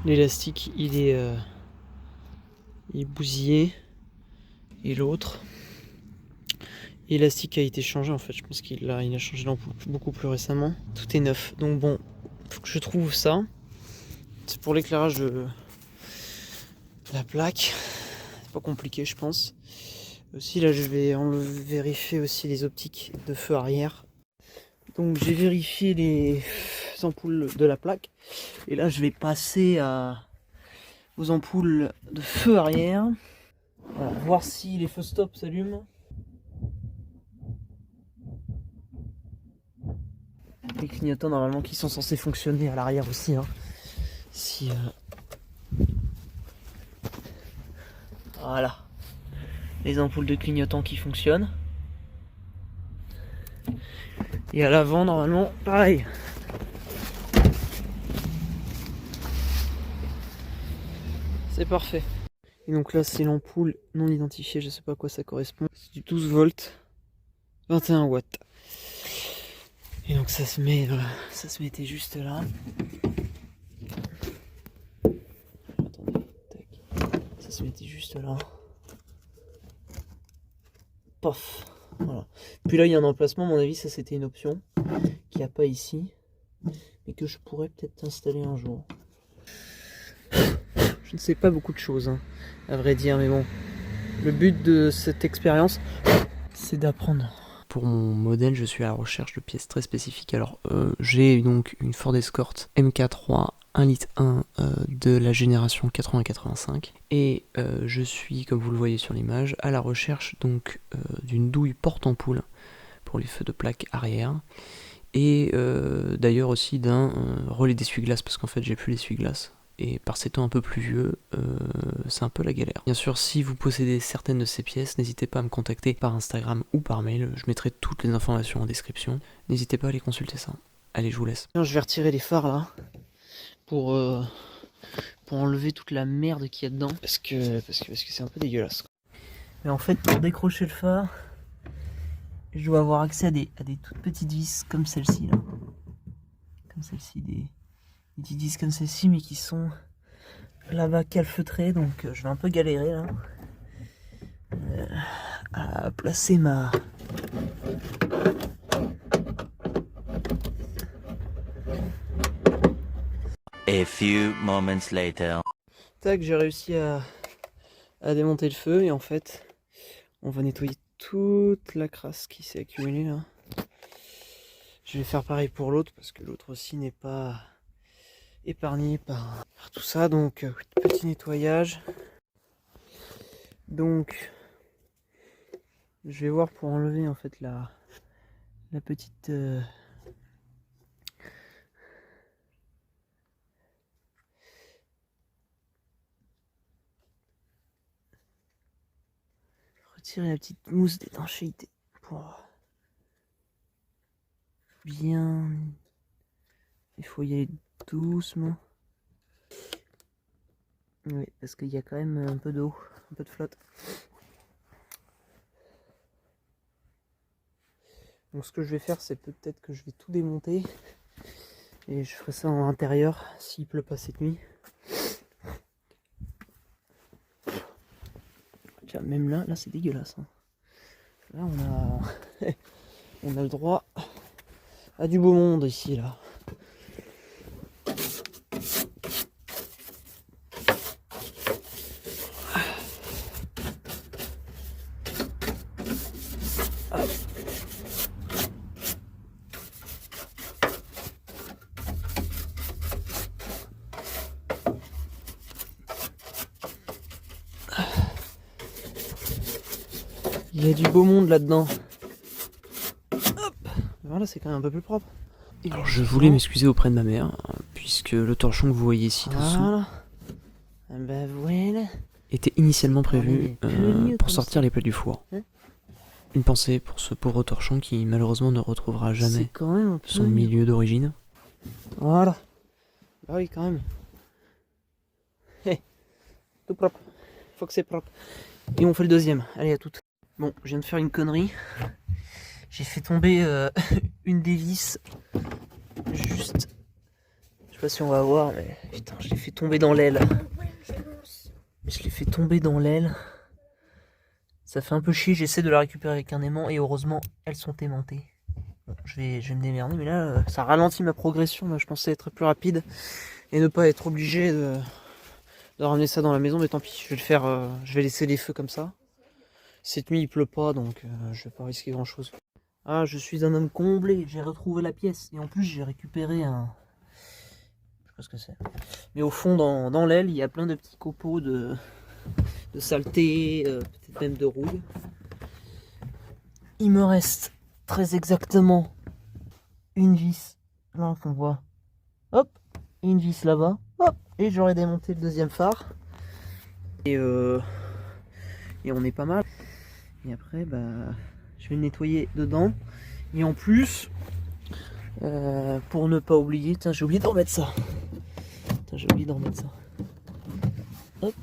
L'élastique il est bousillé. Et l'autre élastique a été changé en fait. Je pense qu'il a changé l'ampoule beaucoup plus récemment. Tout est neuf. Donc bon, faut que je trouve ça. C'est pour l'éclairage de la plaque. C'est pas compliqué je pense. Aussi là je vais vérifier aussi les optiques de feu arrière. Donc j'ai vérifié les ampoules de la plaque. Et là je vais passer aux ampoules de feu arrière. Voilà, voir si les feux stop s'allument. Les clignotants normalement qui sont censés fonctionner à l'arrière aussi. Hein. Si voilà, les ampoules de clignotants qui fonctionnent. Et à l'avant normalement pareil. C'est parfait. Et donc là c'est l'ampoule non identifiée, je sais pas à quoi ça correspond. C'est du 12 volts, 21 watts. Et donc ça se mettait juste là. Attendez, tac. Ça se mettait juste là. Pof. Voilà. Puis là il y a un emplacement, à mon avis ça c'était une option qu'il n'y a pas ici, mais que je pourrais peut-être installer un jour. Je ne sais pas beaucoup de choses, hein, à vrai dire, mais bon. Le but de cette expérience, c'est d'apprendre. Pour mon modèle, je suis à la recherche de pièces très spécifiques. Alors, j'ai donc une Ford Escort MK3 1 litre 1 de la génération 80-85. Et je suis, comme vous le voyez sur l'image, à la recherche donc d'une douille porte-ampoule pour les feux de plaque arrière. Et d'ailleurs aussi d'un relais d'essuie-glace, parce qu'en fait j'ai plus l'essuie-glace. Et par ces temps un peu pluvieux, c'est un peu la galère. Bien sûr, si vous possédez certaines de ces pièces, n'hésitez pas à me contacter par Instagram ou par mail. Je mettrai toutes les informations en description. N'hésitez pas à aller consulter ça. Allez, je vous laisse. Je vais retirer les phares là pour enlever toute la merde qu'il y a dedans, parce que c'est un peu dégueulasse. Mais en fait, pour décrocher le phare, je dois avoir accès à des toutes petites vis comme celle-ci là. Comme celle-ci, des petites vis comme celle-ci, mais qui sont là-bas calfeutrées, donc je vais un peu galérer là à placer ma... A few moments later. Tac, j'ai réussi à démonter le feu, et en fait, on va nettoyer toute la crasse qui s'est accumulée là. Je vais faire pareil pour l'autre, parce que l'autre aussi n'est pas épargné par tout ça, donc petit nettoyage. Donc, je vais voir pour enlever en fait la petite... retirer la petite mousse d'étanchéité pour bien... Il faut y aller doucement. Oui, parce qu'il y a quand même un peu d'eau, un peu de flotte. Donc ce que je vais faire, c'est peut-être que je vais tout démonter. Et je ferai ça en intérieur, s'il pleut pas cette nuit. Tiens, même là c'est dégueulasse. Hein. Là on a le droit à du beau monde ici là. Il y a du beau monde là-dedans. Voilà, c'est quand même un peu plus propre. Alors je voulais m'excuser auprès de ma mère, puisque le torchon que vous voyez ici dessous était initialement prévu pour sortir les plats du four. Une pensée pour ce pauvre torchon qui malheureusement ne retrouvera jamais son milieu d'origine. Voilà. Bah oui, quand même. Hey, tout propre. Faut que c'est propre. Et on fait le deuxième. Allez, à toutes. Bon, je viens de faire une connerie. J'ai fait tomber une des vis. Juste. Je sais pas si on va voir, mais putain, je l'ai fait tomber dans l'aile. Je l'ai fait tomber dans l'aile. Ça fait un peu chier, j'essaie de la récupérer avec un aimant et heureusement, elles sont aimantées. Bon, je vais me démerder, mais là, ça ralentit ma progression. Moi, je pensais être plus rapide et ne pas être obligé de ramener ça dans la maison, mais tant pis, je vais le faire. Je vais laisser les feux comme ça. Cette nuit, il pleut pas, donc je vais pas risquer grand chose. Ah, je suis un homme comblé, j'ai retrouvé la pièce et en plus, j'ai récupéré un. Je sais pas ce que c'est. Mais au fond, dans l'aile, il y a plein de petits copeaux de saleté, peut-être même de rouille. Il me reste très exactement une vis là qu'on voit. Hop, une vis là-bas. Hop, et j'aurais démonté le deuxième phare. Et on est pas mal. Et après, bah, je vais le nettoyer dedans. Et en plus, pour ne pas oublier, tiens, j'ai oublié d'en remettre ça. J'ai oublié d'en remettre ça. Hop,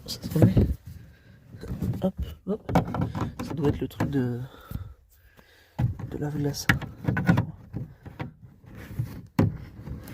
ça se remet. Hop, hop. Ça doit être le truc de lave-glace.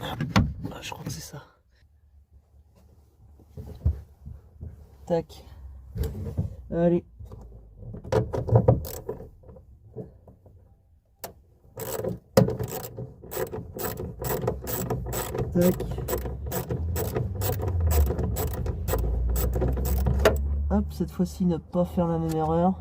Ah, je crois que c'est ça. Tac. Allez. Tac. Hop, cette fois-ci, ne pas faire la même erreur.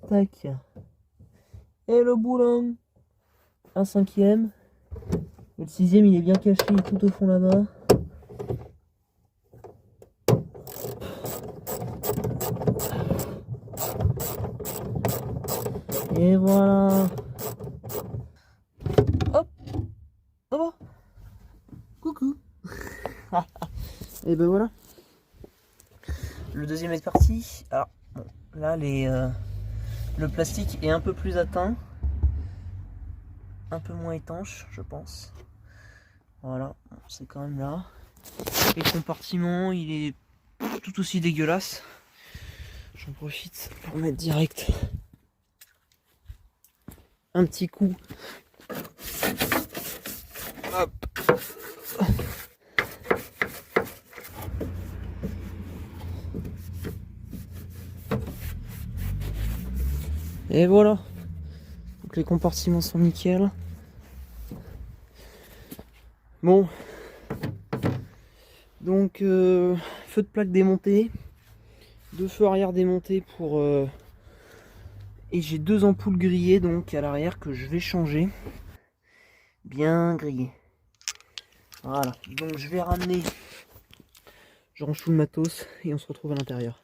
Tac. Et le boulon. Un cinquième. Et le sixième, il est bien caché, il est tout au fond là-bas. Et voilà. Hop. Oh. Coucou. Et ben voilà. Le deuxième est parti. Alors, bon, là, le plastique est un peu plus atteint. Un peu moins étanche, je pense. Voilà, c'est quand même là. Et le compartiment, il est tout aussi dégueulasse. J'en profite pour mettre direct un petit coup. Hop. Et voilà. Donc les compartiments sont nickel. Bon. Donc feu de plaque démonté. Deux feux arrière démontés pour... Et j'ai deux ampoules grillées donc à l'arrière que je vais changer. Bien grillées. Voilà. Donc je vais ramener... Je range tout le matos et on se retrouve à l'intérieur.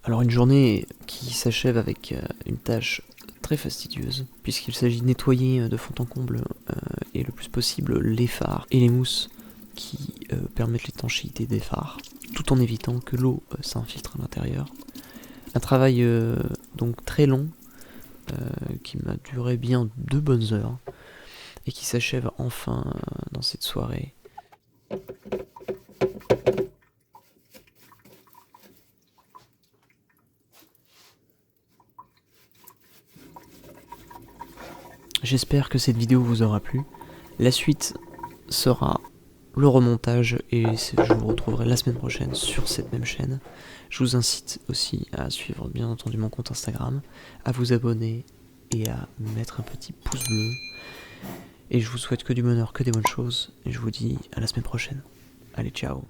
Alors une journée qui s'achève avec une tâche très fastidieuse, puisqu'il s'agit de nettoyer de fond en comble et le plus possible les phares et les mousses qui permettent l'étanchéité des phares, tout en évitant que l'eau s'infiltre à l'intérieur. Un travail donc très long, qui m'a duré bien 2 bonnes heures, et qui s'achève enfin dans cette soirée. J'espère que cette vidéo vous aura plu. La suite sera le remontage et je vous retrouverai la semaine prochaine sur cette même chaîne. Je vous incite aussi à suivre bien entendu mon compte Instagram, à vous abonner et à mettre un petit pouce bleu. Et je vous souhaite que du bonheur, que des bonnes choses. Et je vous dis à la semaine prochaine. Allez, ciao.